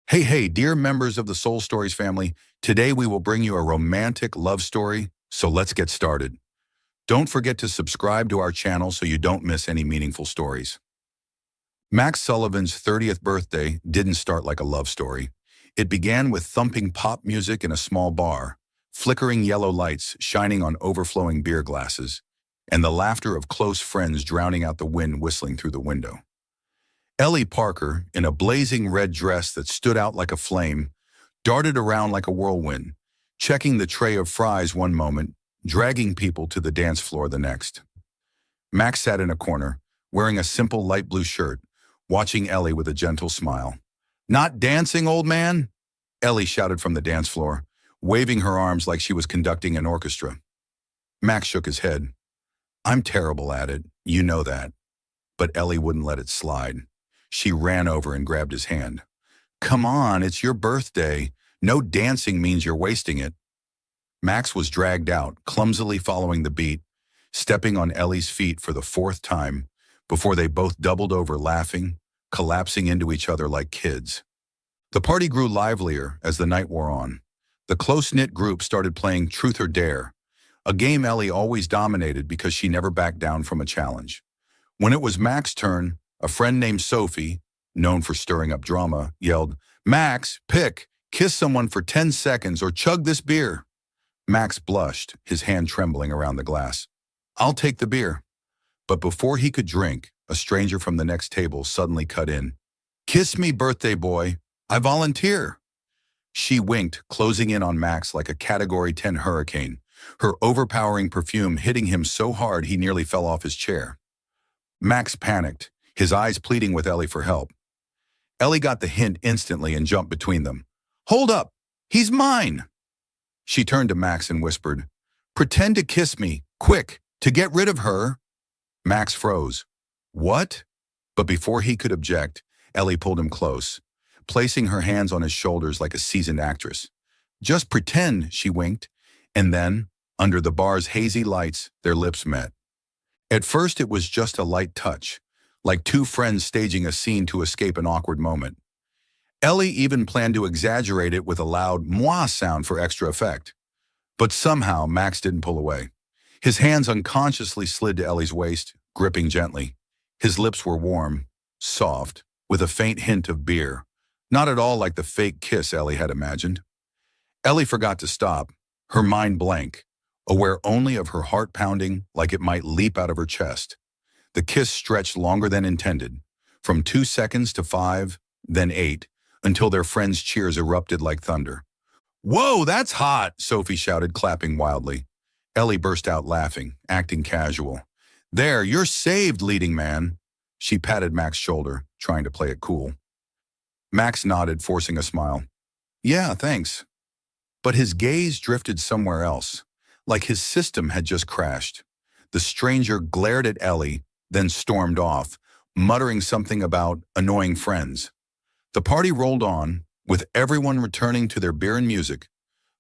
Hey, dear members of the Soul Stories family, today we will bring you a romantic love story, so let's get started. Don't forget to subscribe to our channel so you don't miss any meaningful stories. Max Sullivan's 30th birthday didn't start like a love story. It began with thumping pop music in a small bar, flickering yellow lights shining on overflowing beer glasses, and the laughter of close friends drowning out the wind whistling through the window. Ellie Parker, in a blazing red dress that stood out like a flame, darted around like a whirlwind, checking the tray of fries one moment, dragging people to the dance floor the next. Max sat in a corner, wearing a simple light blue shirt, watching Ellie with a gentle smile. "Not dancing, old man?" Ellie shouted from the dance floor, waving her arms like she was conducting an orchestra. Max shook his head. "I'm terrible at it, you know that." But Ellie wouldn't let it slide. She ran over and grabbed his hand. "Come on, it's your birthday. No dancing means you're wasting it." Max was dragged out, clumsily following the beat, stepping on Ellie's feet for the fourth time, before they both doubled over laughing, collapsing into each other like kids. The party grew livelier as the night wore on. The close-knit group started playing Truth or Dare, a game Ellie always dominated because she never backed down from a challenge. When it was Max's turn, a friend named Sophie, known for stirring up drama, yelled, "Max, pick, kiss someone for 10 seconds or chug this beer." Max blushed, his hand trembling around the glass. "I'll take the beer." But before he could drink, a stranger from the next table suddenly cut in. "Kiss me, birthday boy. I volunteer." She winked, closing in on Max like a Category 10 hurricane, her overpowering perfume hitting him so hard he nearly fell off his chair. Max panicked, his eyes pleading with Ellie for help. Ellie got the hint instantly and jumped between them. "Hold up! He's mine!" She turned to Max and whispered, "Pretend to kiss me, quick, to get rid of her." Max froze. "What?" But before he could object, Ellie pulled him close, placing her hands on his shoulders like a seasoned actress. "Just pretend," she winked, and then, under the bar's hazy lights, their lips met. At first it was just a light touch, like two friends staging a scene to escape an awkward moment. Ellie even planned to exaggerate it with a loud "moi" sound for extra effect. But somehow Max didn't pull away. His hands unconsciously slid to Ellie's waist, gripping gently. His lips were warm, soft, with a faint hint of beer, not at all like the fake kiss Ellie had imagined. Ellie forgot to stop, her mind blank, aware only of her heart pounding like it might leap out of her chest. The kiss stretched longer than intended, from 2 seconds to 5, then 8, until their friends' cheers erupted like thunder. "Whoa, that's hot!" Sophie shouted, clapping wildly. Ellie burst out laughing, acting casual. "There, you're saved, leading man." She patted Max's shoulder, trying to play it cool. Max nodded, forcing a smile. "Yeah, thanks." But his gaze drifted somewhere else, like his system had just crashed. The stranger glared at Ellie, then stormed off, muttering something about annoying friends. The party rolled on, with everyone returning to their beer and music,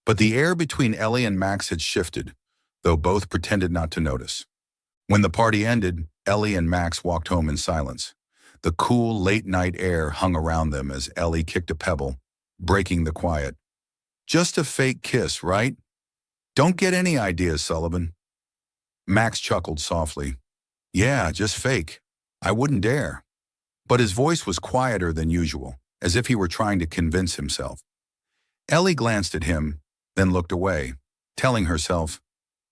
but the air between Ellie and Max had shifted, though both pretended not to notice. When the party ended, Ellie and Max walked home in silence. The cool, late-night air hung around them as Ellie kicked a pebble, breaking the quiet. "Just a fake kiss, right? Don't get any ideas, Sullivan." Max chuckled softly. "Yeah, just fake. I wouldn't dare." But his voice was quieter than usual, as if he were trying to convince himself. Ellie glanced at him, then looked away, telling herself,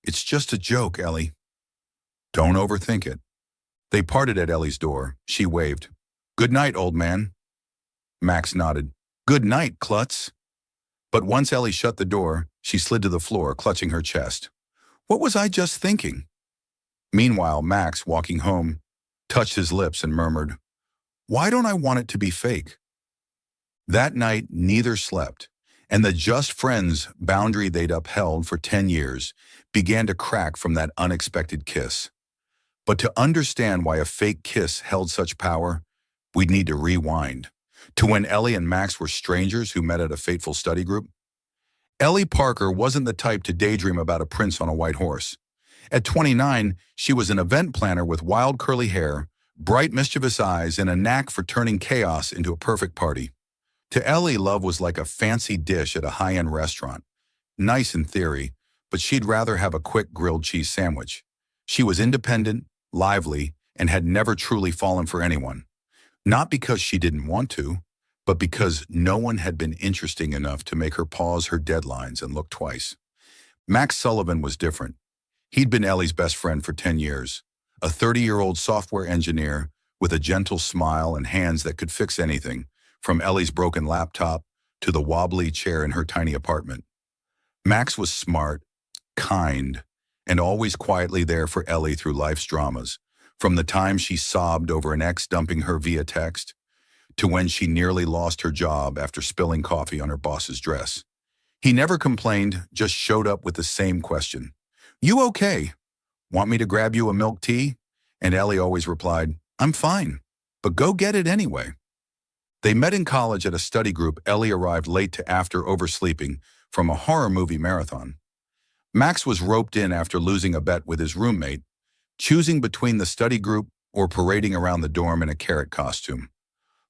"It's just a joke, Ellie. Don't overthink it." They parted at Ellie's door. She waved. "Good night, old man." Max nodded. "Good night, klutz." But once Ellie shut the door, she slid to the floor, clutching her chest. "What was I just thinking?" Meanwhile, Max, walking home, touched his lips and murmured, "Why don't I want it to be fake?" That night, neither slept, and the just friends boundary they'd upheld for 10 years began to crack from that unexpected kiss. But to understand why a fake kiss held such power, we'd need to rewind to when Ellie and Max were strangers who met at a fateful study group. Ellie Parker wasn't the type to daydream about a prince on a white horse. At 29, she was an event planner with wild curly hair, bright mischievous eyes, and a knack for turning chaos into a perfect party. To Ellie, love was like a fancy dish at a high-end restaurant. Nice in theory, but she'd rather have a quick grilled cheese sandwich. She was independent, lively, and had never truly fallen for anyone. Not because she didn't want to, but because no one had been interesting enough to make her pause her deadlines and look twice. Max Sullivan was different. He'd been Ellie's best friend for 10 years, a 30-year-old software engineer with a gentle smile and hands that could fix anything, from Ellie's broken laptop to the wobbly chair in her tiny apartment. Max was smart, kind, and always quietly there for Ellie through life's dramas, from the time she sobbed over an ex dumping her via text, to when she nearly lost her job after spilling coffee on her boss's dress. He never complained, just showed up with the same question. "You okay? Want me to grab you a milk tea?" And Ellie always replied, "I'm fine, but go get it anyway." They met in college at a study group. Ellie arrived late to after oversleeping from a horror movie marathon. Max was roped in after losing a bet with his roommate, choosing between the study group or parading around the dorm in a carrot costume.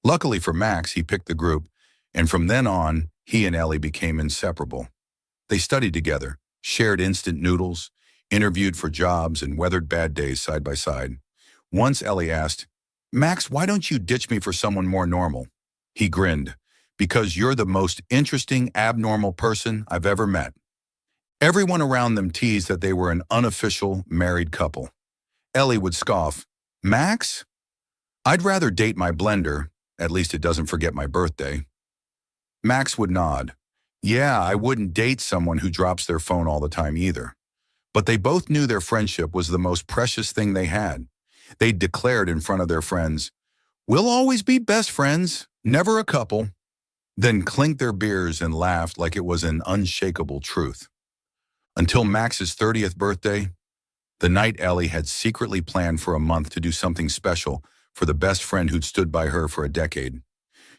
Luckily for Max, he picked the group, and from then on, he and Ellie became inseparable. They studied together, shared instant noodles, interviewed for jobs, and weathered bad days side by side. Once Ellie asked, "Max, why don't you ditch me for someone more normal?" He grinned, "Because you're the most interesting, abnormal person I've ever met." Everyone around them teased that they were an unofficial married couple. Ellie would scoff, "Max? I'd rather date my blender, at least it doesn't forget my birthday." Max would nod, "Yeah, I wouldn't date someone who drops their phone all the time either." But they both knew their friendship was the most precious thing they had. They declared in front of their friends, "We'll always be best friends, never a couple," then clinked their beers and laughed like it was an unshakable truth. Until Max's 30th birthday, the night Ellie had secretly planned for a month to do something special for the best friend who'd stood by her for a decade.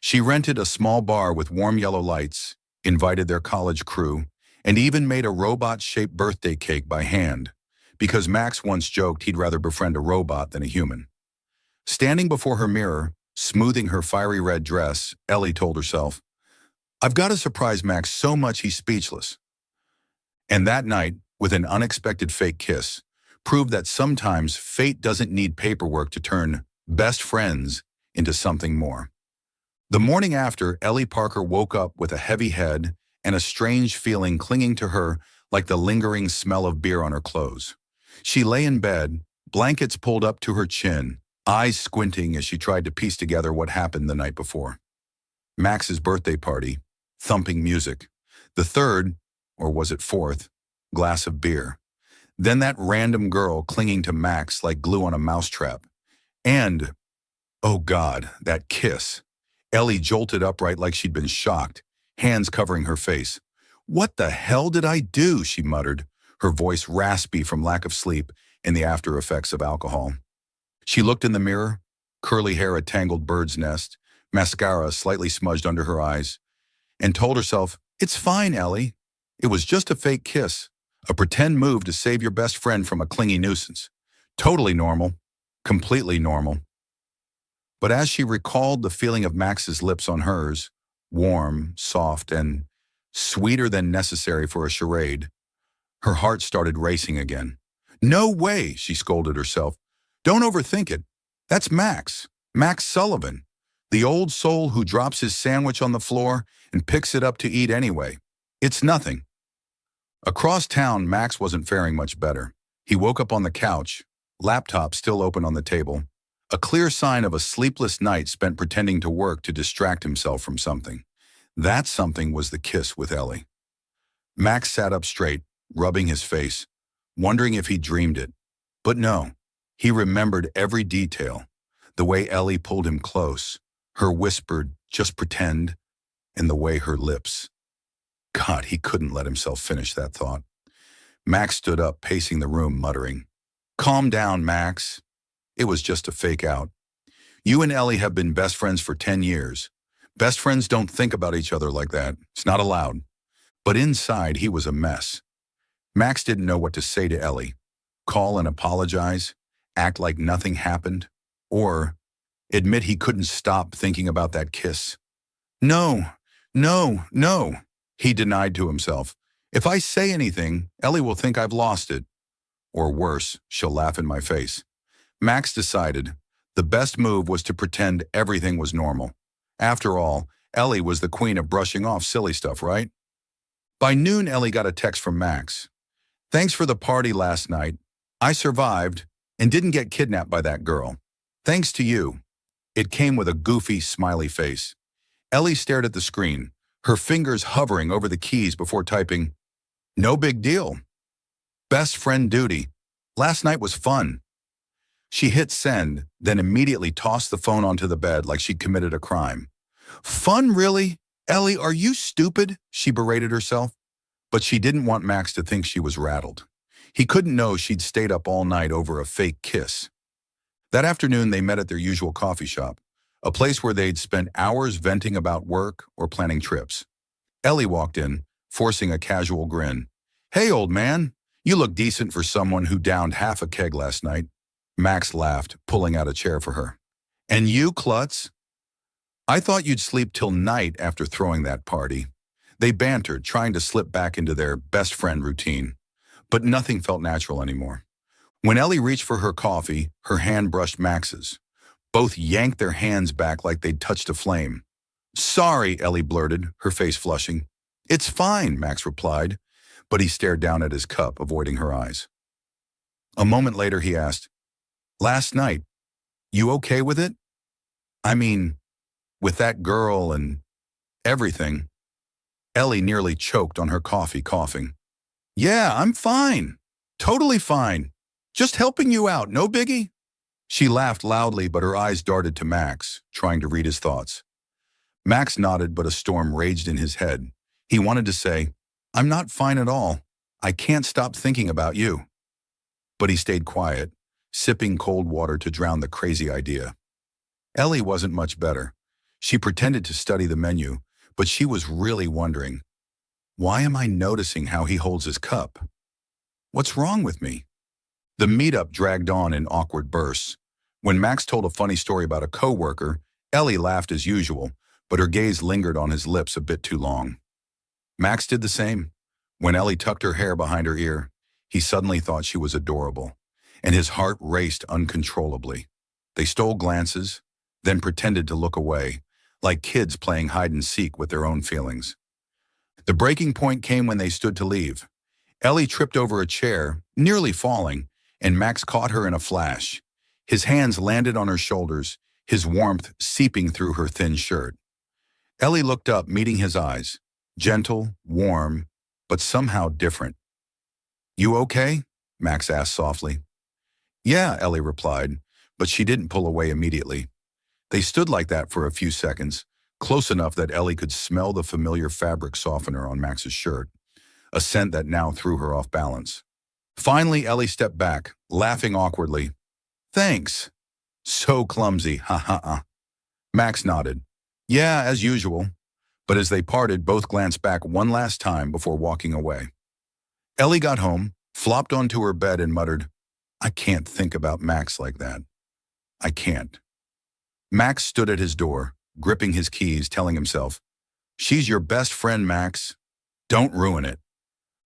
She rented a small bar with warm yellow lights, invited their college crew, and even made a robot-shaped birthday cake by hand, because Max once joked he'd rather befriend a robot than a human. Standing before her mirror, smoothing her fiery red dress, Ellie told herself, "I've got to surprise Max so much he's speechless." And that night, with an unexpected fake kiss, proved that sometimes fate doesn't need paperwork to turn best friends into something more. The morning after, Ellie Parker woke up with a heavy head and a strange feeling clinging to her like the lingering smell of beer on her clothes. She lay in bed, blankets pulled up to her chin, eyes squinting as she tried to piece together what happened the night before. Max's birthday party, thumping music, the third, or was it fourth, glass of beer. Then that random girl clinging to Max like glue on a mousetrap. And, oh God, that kiss. Ellie jolted upright like she'd been shocked, hands covering her face. "What the hell did I do?" she muttered, her voice raspy from lack of sleep and the after effects of alcohol. She looked in the mirror, curly hair a tangled bird's nest, mascara slightly smudged under her eyes, and told herself, "It's fine, Ellie. It was just a fake kiss, a pretend move to save your best friend from a clingy nuisance. Totally normal, completely normal." But as she recalled the feeling of Max's lips on hers, warm, soft, and sweeter than necessary for a charade, her heart started racing again. "No way," she scolded herself. "Don't overthink it. That's Max, Max Sullivan, the old soul who drops his sandwich on the floor and picks it up to eat anyway. It's nothing." Across town, Max wasn't faring much better. He woke up on the couch, laptop still open on the table, a clear sign of a sleepless night spent pretending to work to distract himself from something. That something was the kiss with Ellie. Max sat up straight, rubbing his face, wondering if he dreamed it. But no, he remembered every detail, the way Ellie pulled him close, her whispered, "Just pretend," and the way her lips. God, he couldn't let himself finish that thought. Max stood up, pacing the room, muttering, "Calm down, Max. It was just a fake out. You and Ellie have been best friends for 10 years. Best friends don't think about each other like that. It's not allowed." But inside, he was a mess. Max didn't know what to say to Ellie. Call and apologize, act like nothing happened, or admit he couldn't stop thinking about that kiss. No, no, no, he denied to himself. If I say anything, Ellie will think I've lost it. Or worse, she'll laugh in my face. Max decided the best move was to pretend everything was normal. After all, Ellie was the queen of brushing off silly stuff, right? By noon, Ellie got a text from Max. Thanks for the party last night. I survived and didn't get kidnapped by that girl. Thanks to you. It came with a goofy, smiley face. Ellie stared at the screen, her fingers hovering over the keys before typing, "No big deal. Best friend duty. Last night was fun." She hit send, then immediately tossed the phone onto the bed like she'd committed a crime. Fun, really? Ellie, are you stupid? She berated herself. But she didn't want Max to think she was rattled. He couldn't know she'd stayed up all night over a fake kiss. That afternoon, they met at their usual coffee shop, a place where they'd spent hours venting about work or planning trips. Ellie walked in, forcing a casual grin. Hey, old man, you look decent for someone who downed half a keg last night. Max laughed, pulling out a chair for her. And you, klutz? I thought you'd sleep till night after throwing that party. They bantered, trying to slip back into their best friend routine. But nothing felt natural anymore. When Ellie reached for her coffee, her hand brushed Max's. Both yanked their hands back like they'd touched a flame. Sorry, Ellie blurted, her face flushing. It's fine, Max replied, but he stared down at his cup, avoiding her eyes. A moment later, he asked, Last night, you okay with it? I mean, with that girl and everything. Ellie nearly choked on her coffee, coughing. Yeah, I'm fine. Totally fine. Just helping you out, no biggie? She laughed loudly, but her eyes darted to Max, trying to read his thoughts. Max nodded, but a storm raged in his head. He wanted to say, I'm not fine at all. I can't stop thinking about you. But he stayed quiet, sipping cold water to drown the crazy idea. Ellie wasn't much better. She pretended to study the menu, but she was really wondering, why am I noticing how he holds his cup? What's wrong with me? The meetup dragged on in awkward bursts. When Max told a funny story about a coworker, Ellie laughed as usual, but her gaze lingered on his lips a bit too long. Max did the same. When Ellie tucked her hair behind her ear, he suddenly thought she was adorable, and his heart raced uncontrollably. They stole glances, then pretended to look away, like kids playing hide and seek with their own feelings. The breaking point came when they stood to leave. Ellie tripped over a chair, nearly falling, and Max caught her in a flash. His hands landed on her shoulders, his warmth seeping through her thin shirt. Ellie looked up, meeting his eyes, gentle, warm, but somehow different. You okay? Max asked softly. Yeah, Ellie replied, but she didn't pull away immediately. They stood like that for a few seconds, close enough that Ellie could smell the familiar fabric softener on Max's shirt, a scent that now threw her off balance. Finally, Ellie stepped back, laughing awkwardly. Thanks. So clumsy, ha ha ha. Max nodded. Yeah, as usual. But as they parted, both glanced back one last time before walking away. Ellie got home, flopped onto her bed and muttered, I can't think about Max like that. I can't. Max stood at his door, gripping his keys, telling himself, She's your best friend, Max. Don't ruin it.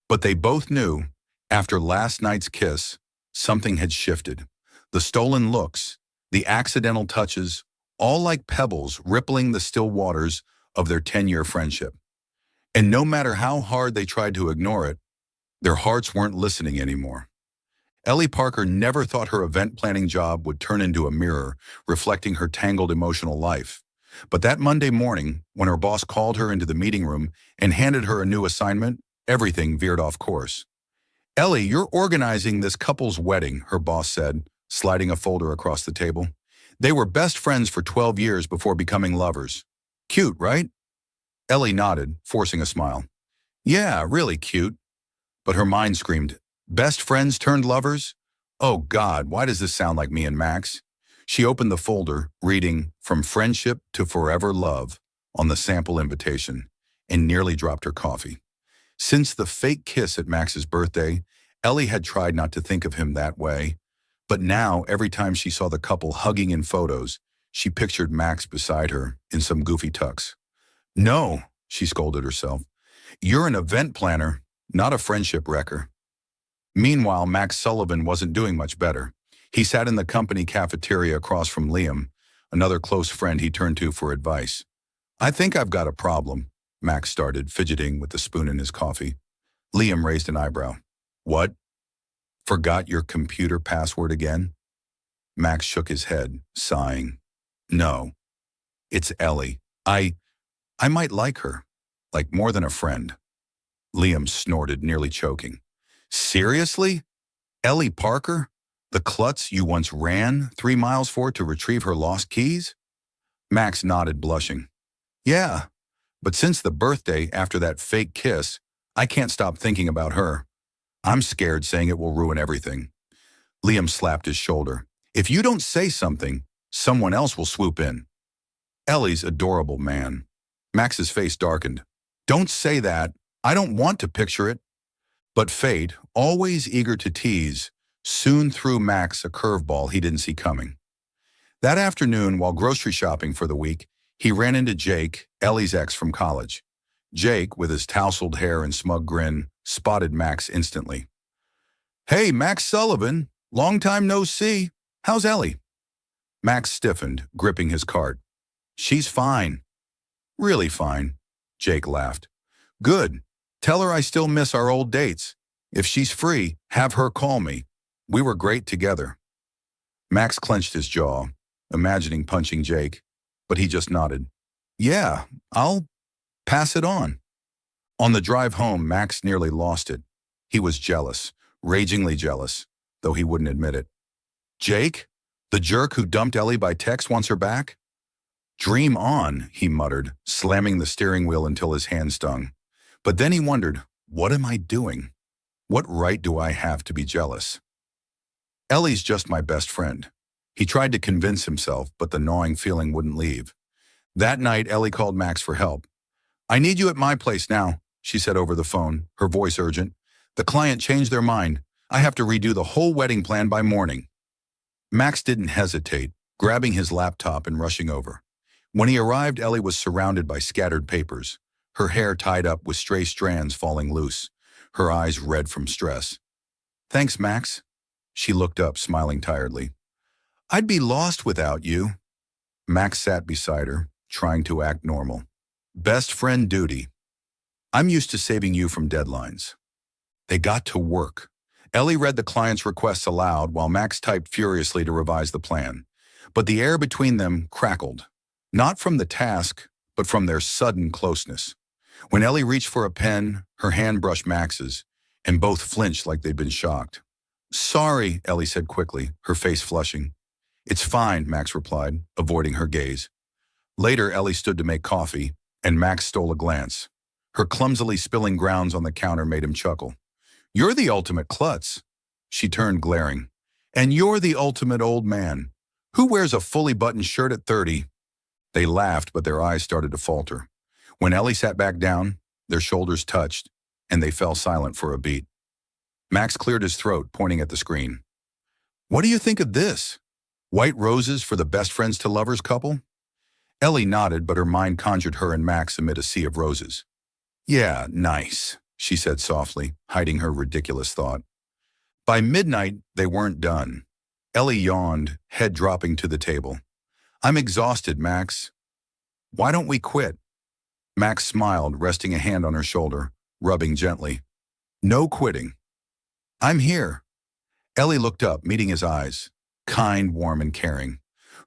But they both knew, after last night's kiss, something had shifted. The stolen looks, the accidental touches, all like pebbles rippling the still waters of their 10-year friendship. And no matter how hard they tried to ignore it, their hearts weren't listening anymore. Ellie Parker never thought her event planning job would turn into a mirror, reflecting her tangled emotional life. But that Monday morning, when her boss called her into the meeting room and handed her a new assignment, everything veered off course. Ellie, you're organizing this couple's wedding, her boss said, sliding a folder across the table. They were best friends for 12 years before becoming lovers. Cute, right? Ellie nodded, forcing a smile. Yeah, really cute. But her mind screamed, best friends turned lovers? Oh God, why does this sound like me and Max? She opened the folder, reading From Friendship to Forever Love on the sample invitation, and nearly dropped her coffee. Since the fake kiss at Max's birthday, Ellie had tried not to think of him that way. But now, every time she saw the couple hugging in photos, she pictured Max beside her in some goofy tux. No, she scolded herself. You're an event planner, not a friendship wrecker. Meanwhile, Max Sullivan wasn't doing much better. He sat in the company cafeteria across from Liam, another close friend he turned to for advice. I think I've got a problem, Max started, fidgeting with the spoon in his coffee. Liam raised an eyebrow. What? Forgot your computer password again? Max shook his head, sighing. No, it's Ellie. I might like her, like more than a friend. Liam snorted, nearly choking. Seriously? Ellie Parker? The klutz you once ran 3 miles for to retrieve her lost keys? Max nodded, blushing. Yeah, but since the birthday after that fake kiss, I can't stop thinking about her. I'm scared saying it will ruin everything. Liam slapped his shoulder. If you don't say something, someone else will swoop in. Ellie's adorable, man. Max's face darkened. Don't say that. I don't want to picture it. But fate, always eager to tease, soon threw Max a curveball he didn't see coming. That afternoon, while grocery shopping for the week, he ran into Jake, Ellie's ex from college. Jake, with his tousled hair and smug grin, spotted Max instantly. Hey, Max Sullivan, long time no see. How's Ellie? Max stiffened, gripping his cart. She's fine. Really fine, Jake laughed. Good. Tell her I still miss our old dates. If she's free, have her call me. We were great together. Max clenched his jaw, imagining punching Jake, but he just nodded. Yeah, I'll pass it on. On the drive home, Max nearly lost it. He was jealous, ragingly jealous, though he wouldn't admit it. Jake? The jerk who dumped Ellie by text wants her back? Dream on, he muttered, slamming the steering wheel until his hand stung. But then he wondered, what am I doing? What right do I have to be jealous? Ellie's just my best friend. He tried to convince himself, but the gnawing feeling wouldn't leave. That night, Ellie called Max for help. I need you at my place now, she said over the phone, her voice urgent. The client changed their mind. I have to redo the whole wedding plan by morning. Max didn't hesitate, grabbing his laptop and rushing over. When he arrived, Ellie was surrounded by scattered papers, her hair tied up with stray strands falling loose, her eyes red from stress. Thanks, Max. She looked up, smiling tiredly. I'd be lost without you. Max sat beside her, trying to act normal. Best friend duty. I'm used to saving you from deadlines. They got to work. Ellie read the client's requests aloud while Max typed furiously to revise the plan. But the air between them crackled. Not from the task, but from their sudden closeness. When Ellie reached for a pen, her hand brushed Max's, and both flinched like they'd been shocked. Sorry, Ellie said quickly, her face flushing. It's fine, Max replied, avoiding her gaze. Later, Ellie stood to make coffee, and Max stole a glance. Her clumsily spilling grounds on the counter made him chuckle. You're the ultimate klutz. She turned, glaring. And you're the ultimate old man. Who wears a fully buttoned shirt at 30? They laughed, but their eyes started to falter. When Ellie sat back down, their shoulders touched, and they fell silent for a beat. Max cleared his throat, pointing at the screen. What do you think of this? White roses for the best friends to lovers couple? Ellie nodded, but her mind conjured her and Max amid a sea of roses. Yeah, nice, she said softly, hiding her ridiculous thought. By midnight, they weren't done. Ellie yawned, head dropping to the table. I'm exhausted, Max. Why don't we quit? Max smiled, resting a hand on her shoulder, rubbing gently. No quitting. I'm here. Ellie looked up, meeting his eyes. Kind, warm, and caring.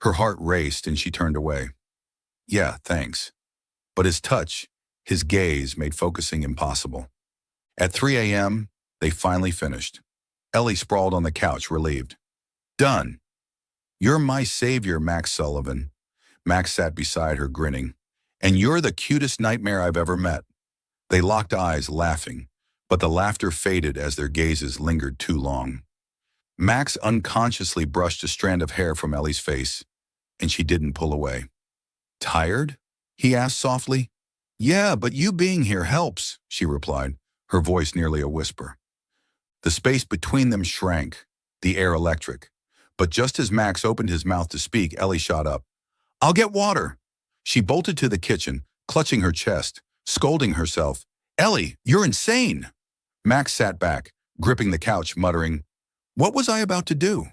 Her heart raced and she turned away. Yeah, thanks. But his touch, his gaze made focusing impossible. At 3 a.m., they finally finished. Ellie sprawled on the couch, relieved. Done. You're my savior, Max Sullivan. Max sat beside her, grinning. And you're the cutest nightmare I've ever met. They locked eyes, laughing, but the laughter faded as their gazes lingered too long. Max unconsciously brushed a strand of hair from Ellie's face, and she didn't pull away. Tired? He asked softly. Yeah, but you being here helps, she replied, her voice nearly a whisper. The space between them shrank, the air electric. But just as Max opened his mouth to speak, Ellie shot up. I'll get water. She bolted to the kitchen, clutching her chest, scolding herself. "Ellie, you're insane!" Max sat back, gripping the couch, muttering, "What was I about to do?"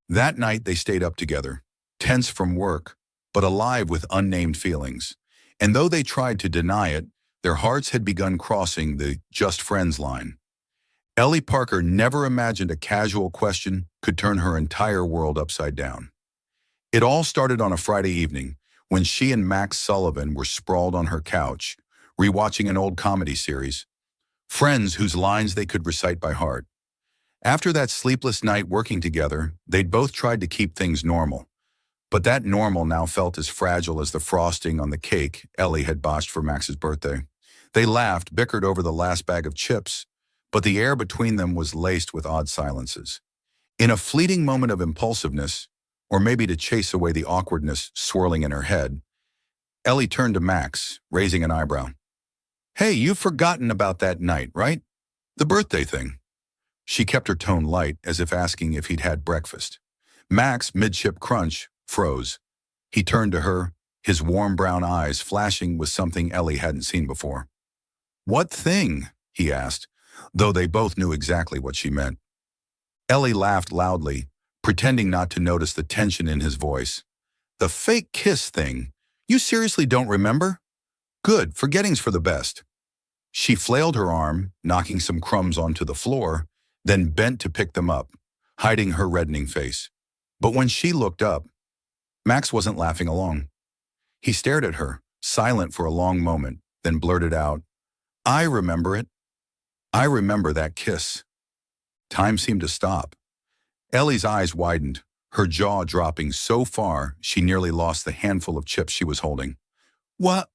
That night they stayed up together, tense from work, but alive with unnamed feelings. And though they tried to deny it, their hearts had begun crossing the just friends line. Ellie Parker never imagined a casual question could turn her entire world upside down. It all started on a Friday evening when she and Max Sullivan were sprawled on her couch, rewatching an old comedy series, friends whose lines they could recite by heart. After that sleepless night working together, they'd both tried to keep things normal. But that normal now felt as fragile as the frosting on the cake Ellie had botched for Max's birthday. They laughed, bickered over the last bag of chips, but the air between them was laced with odd silences. In a fleeting moment of impulsiveness, or maybe to chase away the awkwardness swirling in her head, Ellie turned to Max, raising an eyebrow. "Hey, you've forgotten about that night, right? The birthday thing." She kept her tone light, as if asking if he'd had breakfast. Max, mid-chip crunch, froze. He turned to her, his warm brown eyes flashing with something Ellie hadn't seen before. "What thing?" he asked, though they both knew exactly what she meant. Ellie laughed loudly, pretending not to notice the tension in his voice. "The fake kiss thing. You seriously don't remember? Good, forgetting's for the best." She flailed her arm, knocking some crumbs onto the floor, then bent to pick them up, hiding her reddening face. But when she looked up, Max wasn't laughing along. He stared at her, silent for a long moment, then blurted out, "I remember it. I remember that kiss." Time seemed to stop. Ellie's eyes widened, her jaw dropping so far she nearly lost the handful of chips she was holding. What?"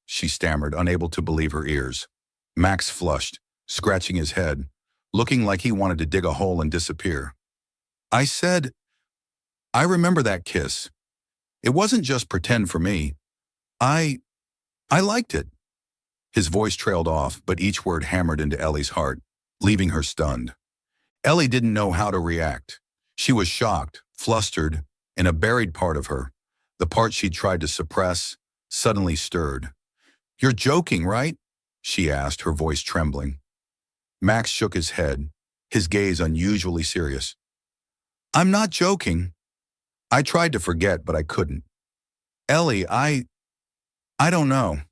she stammered, unable to believe her ears. Max flushed, scratching his head, looking like he wanted to dig a hole and disappear. "I said, I remember that kiss. It wasn't just pretend for me. I liked it." His voice trailed off, but each word hammered into Ellie's heart, leaving her stunned. Ellie didn't know how to react. She was shocked, flustered, and a buried part of her, the part she'd tried to suppress, suddenly stirred. "You're joking, right?" she asked, her voice trembling. Max shook his head, his gaze unusually serious. "I'm not joking. I tried to forget, but I couldn't. Ellie, I don't know.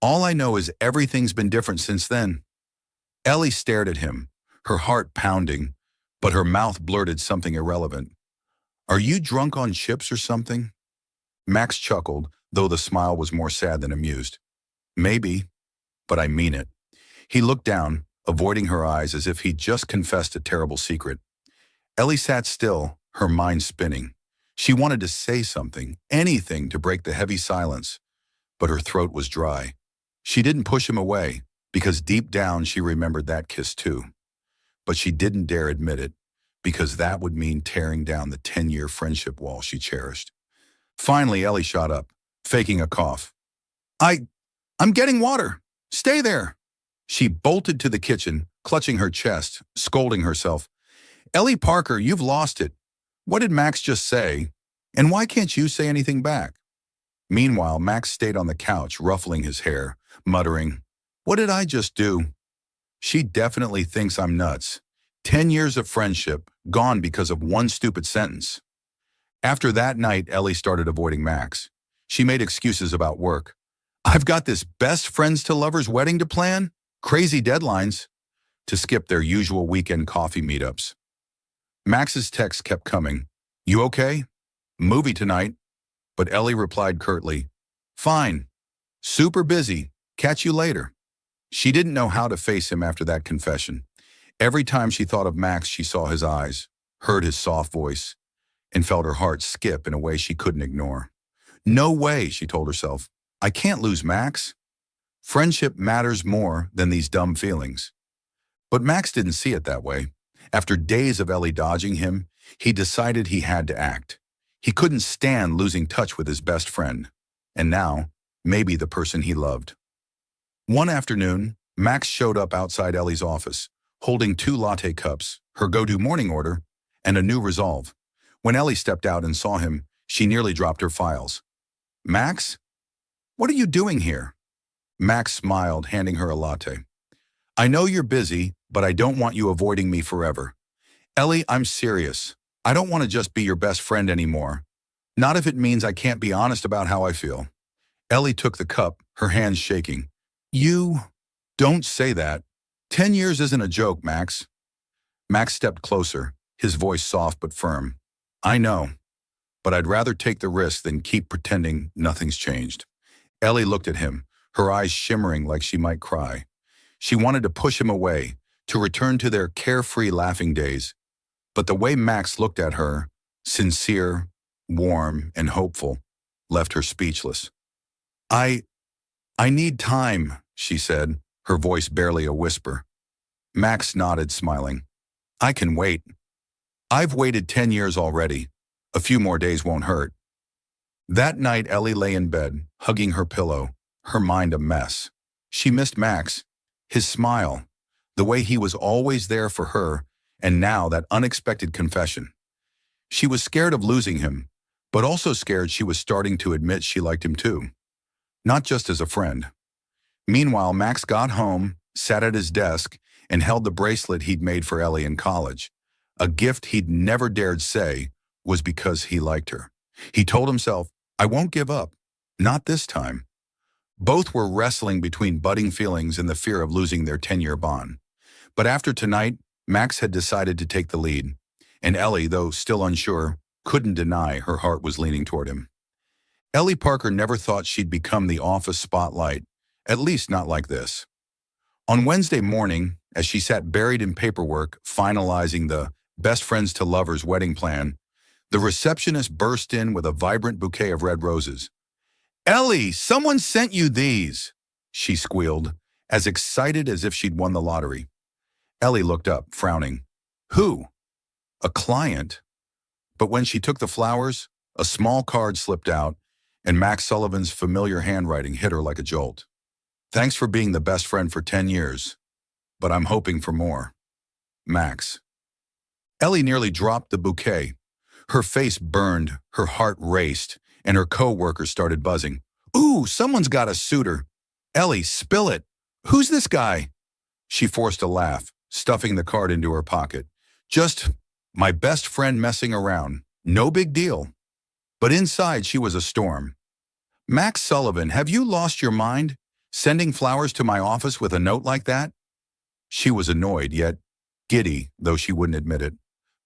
All I know is everything's been different since then." Ellie stared at him, her heart pounding, but her mouth blurted something irrelevant. "Are you drunk on chips or something?" Max chuckled, though the smile was more sad than amused. "Maybe, but I mean it." He looked down, avoiding her eyes as if he'd just confessed a terrible secret. Ellie sat still, her mind spinning. She wanted to say something, anything to break the heavy silence, but her throat was dry. She didn't push him away, because deep down she remembered that kiss too. But she didn't dare admit it, because that would mean tearing down the 10-year friendship wall she cherished. Finally, Ellie shot up, faking a cough. I'm getting water. Stay there." She bolted to the kitchen, clutching her chest, scolding herself. "Ellie Parker, you've lost it. What did Max just say? And why can't you say anything back?" Meanwhile, Max stayed on the couch, ruffling his hair, muttering, "What did I just do? She definitely thinks I'm nuts. 10 years of friendship, gone because of one stupid sentence." After that night, Ellie started avoiding Max. She made excuses about work. "I've got this best friends to lovers wedding to plan, crazy deadlines," to skip their usual weekend coffee meetups. Max's texts kept coming. "You okay? Movie tonight." But Ellie replied curtly, "Fine. Super busy. Catch you later." She didn't know how to face him after that confession. Every time she thought of Max, she saw his eyes, heard his soft voice, and felt her heart skip in a way she couldn't ignore. "No way," she told herself. "I can't lose Max. Friendship matters more than these dumb feelings." But Max didn't see it that way. After days of Ellie dodging him, he decided he had to act. He couldn't stand losing touch with his best friend, and now, maybe the person he loved. One afternoon, Max showed up outside Ellie's office, holding 2 latte cups, her go-to morning order, and a new resolve. When Ellie stepped out and saw him, she nearly dropped her files. "Max?" What are you doing here? Max smiled, handing her a latte. I know you're busy, but I don't want you avoiding me forever. Ellie, I'm serious. I don't want to just be your best friend anymore. Not if it means I can't be honest about how I feel. Ellie took the cup, her hands shaking. You don't say that. 10 years isn't a joke, Max. Max stepped closer, his voice soft but firm. I know, but I'd rather take the risk than keep pretending nothing's changed. Ellie looked at him, her eyes shimmering like she might cry. She wanted to push him away, to return to their carefree laughing days. But the way Max looked at her, sincere, warm, and hopeful, left her speechless. I need time, she said, her voice barely a whisper. Max nodded, smiling. I can wait. I've waited 10 years already. A few more days won't hurt. That night, Ellie lay in bed, hugging her pillow, her mind a mess. She missed Max, his smile, the way he was always there for her, and now that unexpected confession. She was scared of losing him, but also scared she was starting to admit she liked him too. Not just as a friend. Meanwhile, Max got home, sat at his desk, and held the bracelet he'd made for Ellie in college. A gift he'd never dared say was because he liked her. He told himself, I won't give up. Not this time. Both were wrestling between budding feelings and the fear of losing their 10-year bond. But after tonight, Max had decided to take the lead, and Ellie, though still unsure, couldn't deny her heart was leaning toward him. Ellie Parker never thought she'd become the office spotlight, at least not like this. On Wednesday morning, as she sat buried in paperwork, finalizing the best friends to lovers wedding plan, the receptionist burst in with a vibrant bouquet of red roses. Ellie, someone sent you these, she squealed, as excited as if she'd won the lottery. Ellie looked up, frowning. Who? A client? But when she took the flowers, a small card slipped out, and Max Sullivan's familiar handwriting hit her like a jolt. Thanks for being the best friend for 10 years, but I'm hoping for more. Max. Ellie nearly dropped the bouquet. Her face burned, her heart raced, and her co-workers started buzzing. Ooh, someone's got a suitor. Ellie, spill it. Who's this guy? She forced a laugh, stuffing the card into her pocket. Just my best friend messing around. No big deal. But inside she was a storm. Max Sullivan, have you lost your mind? Sending flowers to my office with a note like that? She was annoyed, yet giddy, though she wouldn't admit it.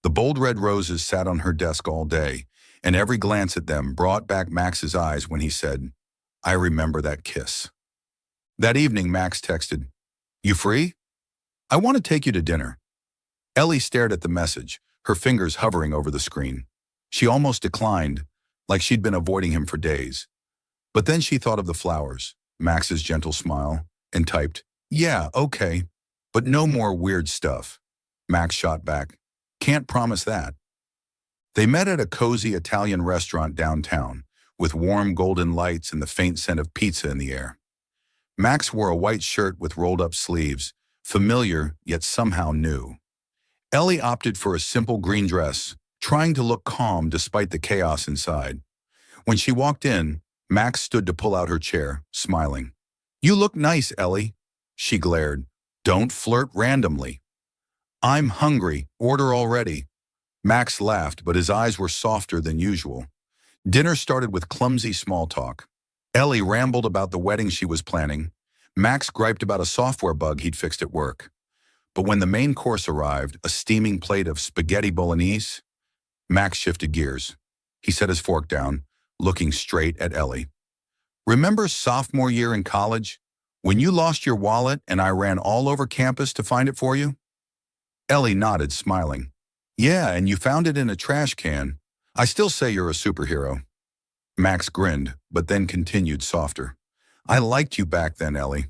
The bold red roses sat on her desk all day, and every glance at them brought back Max's eyes when he said, I remember that kiss. That evening, Max texted, You free? I want to take you to dinner. Ellie stared at the message, her fingers hovering over the screen. She almost declined, like she'd been avoiding him for days. But then she thought of the flowers, Max's gentle smile, and typed, Yeah, okay, but no more weird stuff. Max shot back, Can't promise that. They met at a cozy Italian restaurant downtown, with warm golden lights and the faint scent of pizza in the air. Max wore a white shirt with rolled-up sleeves, familiar yet somehow new. Ellie opted for a simple green dress, trying to look calm despite the chaos inside. When she walked in, Max stood to pull out her chair, smiling. You look nice, Ellie, she glared. Don't flirt randomly. I'm hungry. Order already. Max laughed, but his eyes were softer than usual. Dinner started with clumsy small talk. Ellie rambled about the wedding she was planning. Max griped about a software bug he'd fixed at work. But when the main course arrived, a steaming plate of spaghetti bolognese, Max shifted gears. He set his fork down, looking straight at Ellie. Remember sophomore year in college, when you lost your wallet and I ran all over campus to find it for you? Ellie nodded, smiling. Yeah, and you found it in a trash can. I still say you're a superhero. Max grinned, but then continued softer. I liked you back then, Ellie.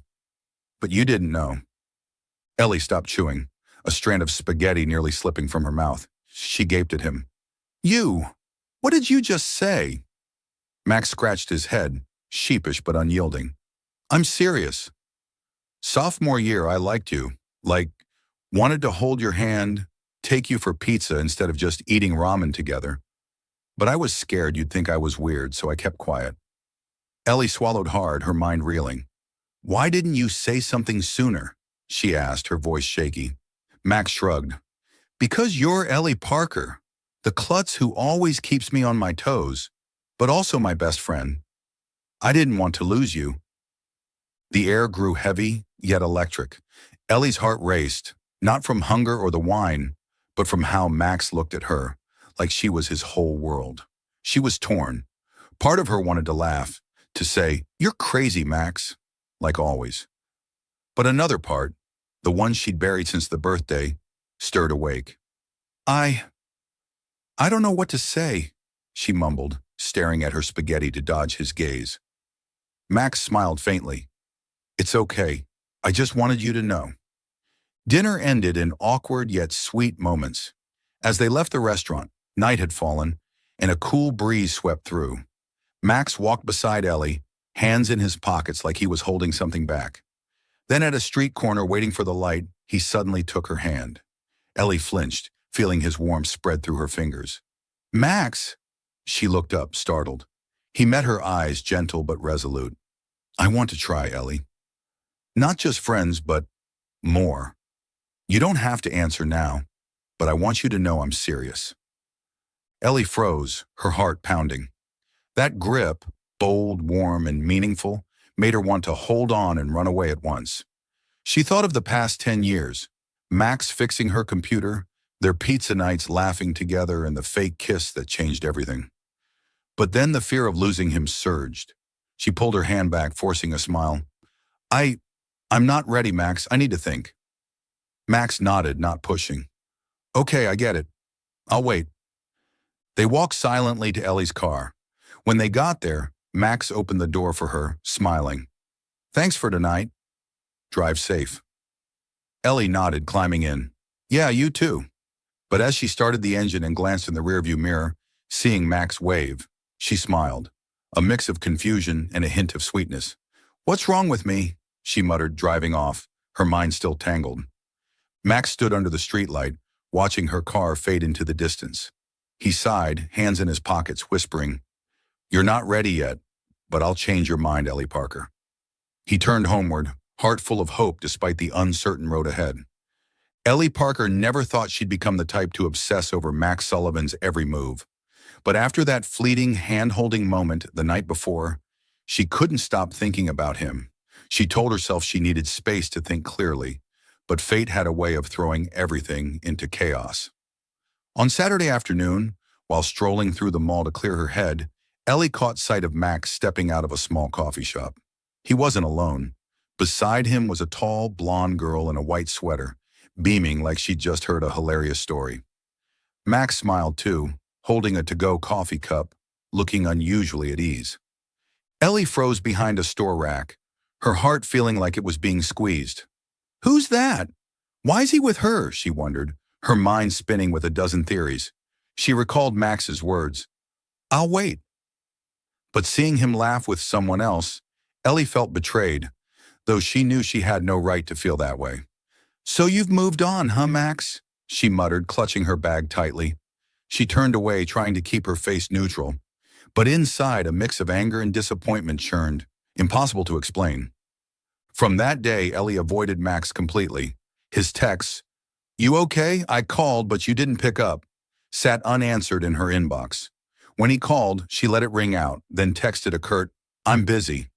But you didn't know. Ellie stopped chewing, a strand of spaghetti nearly slipping from her mouth. She gaped at him. You? What did you just say? Max scratched his head, sheepish but unyielding. I'm serious. Sophomore year, I liked you. Like, wanted to hold your hand, take you for pizza instead of just eating ramen together. But I was scared you'd think I was weird, so I kept quiet. Ellie swallowed hard, her mind reeling. Why didn't you say something sooner? She asked, her voice shaky. Max shrugged. Because you're Ellie Parker, the klutz who always keeps me on my toes, but also my best friend. I didn't want to lose you. The air grew heavy, yet electric. Ellie's heart raced, not from hunger or the wine, but from how Max looked at her, like she was his whole world. She was torn. Part of her wanted to laugh, to say, "You're crazy, Max," like always. But another part, the one she'd buried since the birthday, stirred awake. I don't know what to say," she mumbled, staring at her spaghetti to dodge his gaze. Max smiled faintly. "It's okay. I just wanted you to know." Dinner ended in awkward yet sweet moments. As they left the restaurant, night had fallen, and a cool breeze swept through. Max walked beside Ellie, hands in his pockets like he was holding something back. Then at a street corner waiting for the light, he suddenly took her hand. Ellie flinched, feeling his warmth spread through her fingers. "Max!" She looked up, startled. He met her eyes, gentle but resolute. "I want to try, Ellie. Not just friends, but more. You don't have to answer now, but I want you to know I'm serious." Ellie froze, her heart pounding. That grip, bold, warm, and meaningful, made her want to hold on and run away at once. She thought of the past 10 years, Max fixing her computer, their pizza nights laughing together, and the fake kiss that changed everything. But then the fear of losing him surged. She pulled her hand back, forcing a smile. I'm not ready, Max. I need to think." Max nodded, not pushing. "Okay, I get it. I'll wait." They walked silently to Ellie's car. When they got there, Max opened the door for her, smiling. "Thanks for tonight. Drive safe." Ellie nodded, climbing in. "Yeah, you too." But as she started the engine and glanced in the rearview mirror, seeing Max wave, she smiled, a mix of confusion and a hint of sweetness. "What's wrong with me?" she muttered, driving off, her mind still tangled. Max stood under the streetlight, watching her car fade into the distance. He sighed, hands in his pockets, whispering, "You're not ready yet, but I'll change your mind, Ellie Parker." He turned homeward, heart full of hope despite the uncertain road ahead. Ellie Parker never thought she'd become the type to obsess over Max Sullivan's every move. But after that fleeting, hand-holding moment the night before, she couldn't stop thinking about him. She told herself she needed space to think clearly, but fate had a way of throwing everything into chaos. On Saturday afternoon, while strolling through the mall to clear her head, Ellie caught sight of Max stepping out of a small coffee shop. He wasn't alone. Beside him was a tall, blonde girl in a white sweater, beaming like she'd just heard a hilarious story. Max smiled too, holding a to-go coffee cup, looking unusually at ease. Ellie froze behind a store rack, her heart feeling like it was being squeezed. "Who's that? Why is he with her?" she wondered, her mind spinning with a dozen theories. She recalled Max's words, "I'll wait." But seeing him laugh with someone else, Ellie felt betrayed, though she knew she had no right to feel that way. "So you've moved on, huh, Max?" she muttered, clutching her bag tightly. She turned away, trying to keep her face neutral. But inside, a mix of anger and disappointment churned, impossible to explain. From that day, Ellie avoided Max completely. His texts, "You okay? I called, but you didn't pick up," sat unanswered in her inbox. When he called, she let it ring out, then texted a curt, "I'm busy."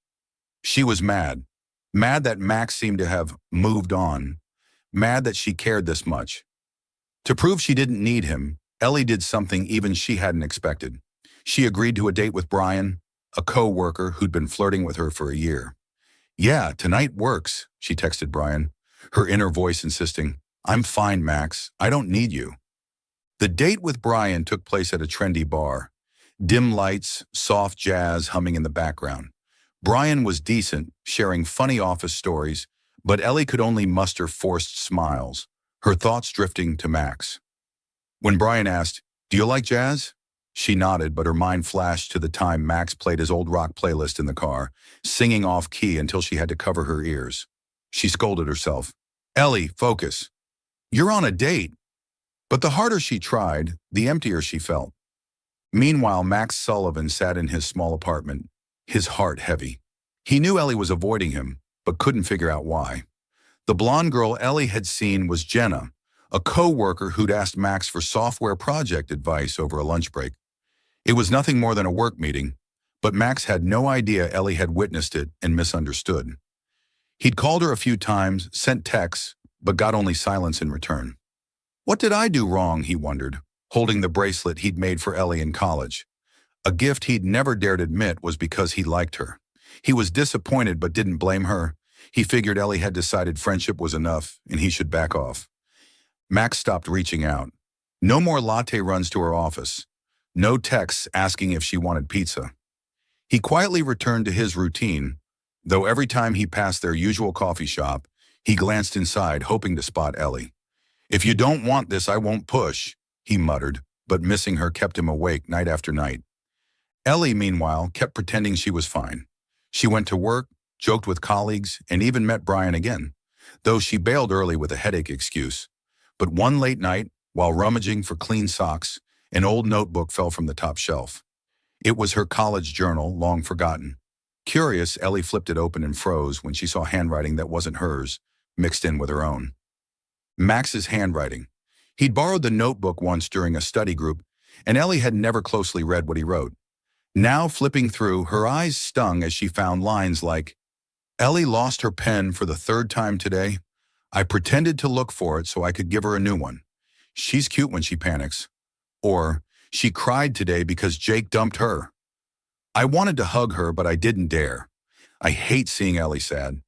She was mad. Mad that Max seemed to have moved on. Mad that she cared this much. To prove she didn't need him, Ellie did something even she hadn't expected. She agreed to a date with Brian, a co-worker who'd been flirting with her for a year. "Yeah, tonight works," she texted Brian, her inner voice insisting, "I'm fine, Max. I don't need you." The date with Brian took place at a trendy bar. Dim lights, soft jazz humming in the background. Brian was decent, sharing funny office stories, but Ellie could only muster forced smiles, her thoughts drifting to Max. When Brian asked, "Do you like jazz?" she nodded, but her mind flashed to the time Max played his old rock playlist in the car, singing off-key until she had to cover her ears. She scolded herself. "Ellie, focus. You're on a date." But the harder she tried, the emptier she felt. Meanwhile, Max Sullivan sat in his small apartment. his heart heavy. He knew Ellie was avoiding him, but couldn't figure out why. The blonde girl Ellie had seen was Jenna, a co-worker who'd asked Max for software project advice over a lunch break. It was nothing more than a work meeting, but Max had no idea Ellie had witnessed it and misunderstood. He'd called her a few times, sent texts, but got only silence in return. What did I do wrong, he wondered, holding the bracelet he'd made for Ellie in college. A gift he'd never dared admit was because he liked her. He was disappointed but didn't blame her. He figured Ellie had decided friendship was enough and he should back off. Max stopped reaching out. No more latte runs to her office. No texts asking if she wanted pizza. He quietly returned to his routine, though every time he passed their usual coffee shop, he glanced inside, hoping to spot Ellie. "If you don't want this, I won't push," he muttered, but missing her kept him awake night after night. Ellie, meanwhile, kept pretending she was fine. She went to work, joked with colleagues, and even met Brian again, though she bailed early with a headache excuse. But one late night, while rummaging for clean socks, an old notebook fell from the top shelf. It was her college journal, long forgotten. Curious, Ellie flipped it open and froze when she saw handwriting that wasn't hers, mixed in with her own. Max's handwriting. He'd borrowed the notebook once during a study group, and Ellie had never closely read what he wrote. Now, flipping through, her eyes stung as she found lines like, "Ellie lost her pen for the third time today. I pretended to look for it so I could give her a new one. She's cute when she panics." Or, "She cried today because Jake dumped her. I wanted to hug her, but I didn't dare. I hate seeing Ellie sad."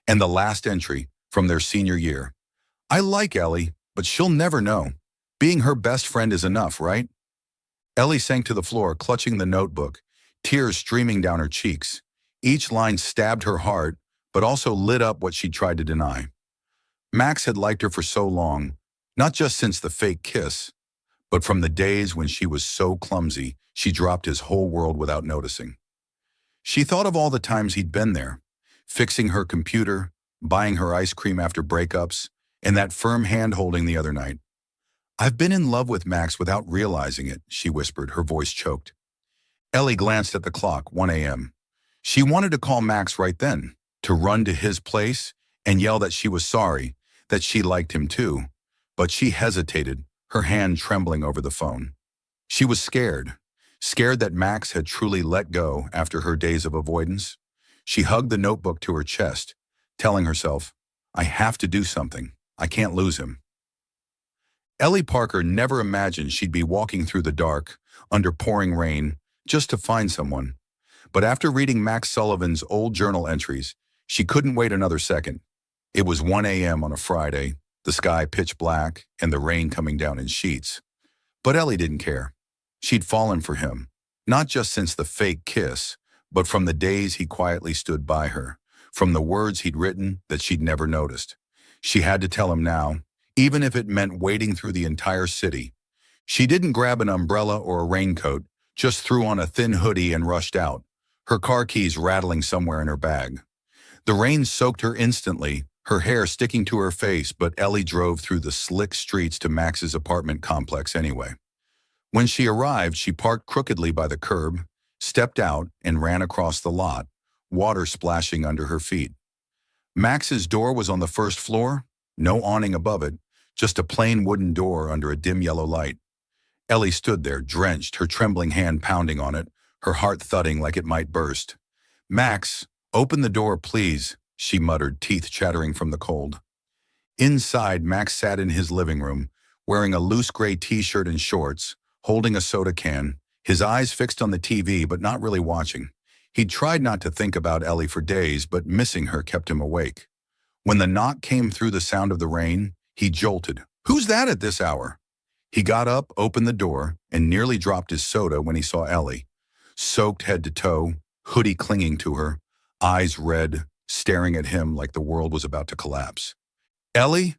And the last entry, from their senior year. "I like Ellie, but she'll never know. Being her best friend is enough, right?" Ellie sank to the floor, clutching the notebook, tears streaming down her cheeks. Each line stabbed her heart, but also lit up what she tried to deny. Max had liked her for so long, not just since the fake kiss, but from the days when she was so clumsy she dropped his whole world without noticing. She thought of all the times he'd been there, fixing her computer, buying her ice cream after breakups, and that firm hand-holding the other night. "I've been in love with Max without realizing it," she whispered, her voice choked. Ellie glanced at the clock, 1 a.m. She wanted to call Max right then, to run to his place and yell that she was sorry, that she liked him too, but she hesitated, her hand trembling over the phone. She was scared that Max had truly let go after her days of avoidance. She hugged the notebook to her chest, telling herself, "I have to do something. I can't lose him." Ellie Parker never imagined she'd be walking through the dark, under pouring rain, just to find someone. But after reading Max Sullivan's old journal entries, she couldn't wait another second. It was 1 a.m. on a Friday, the sky pitch black, and the rain coming down in sheets. But Ellie didn't care. She'd fallen for him, not just since the fake kiss, but from the days he quietly stood by her, from the words he'd written that she'd never noticed. She had to tell him now, even if it meant wading through the entire city. She didn't grab an umbrella or a raincoat, just threw on a thin hoodie and rushed out, her car keys rattling somewhere in her bag. The rain soaked her instantly, her hair sticking to her face, but Ellie drove through the slick streets to Max's apartment complex anyway. When she arrived, she parked crookedly by the curb, stepped out, and ran across the lot, water splashing under her feet. Max's door was on the first floor, no awning above it, just a plain wooden door under a dim yellow light. Ellie stood there, drenched, her trembling hand pounding on it, her heart thudding like it might burst. "Max, open the door, please," she muttered, teeth chattering from the cold. Inside, Max sat in his living room, wearing a loose gray t-shirt and shorts, holding a soda can, his eyes fixed on the TV but not really watching. He'd tried not to think about Ellie for days, but missing her kept him awake. When the knock came through the sound of the rain, he jolted. "Who's that at this hour?" He got up, opened the door, and nearly dropped his soda when he saw Ellie, soaked head to toe, hoodie clinging to her, eyes red, staring at him like the world was about to collapse. "Ellie,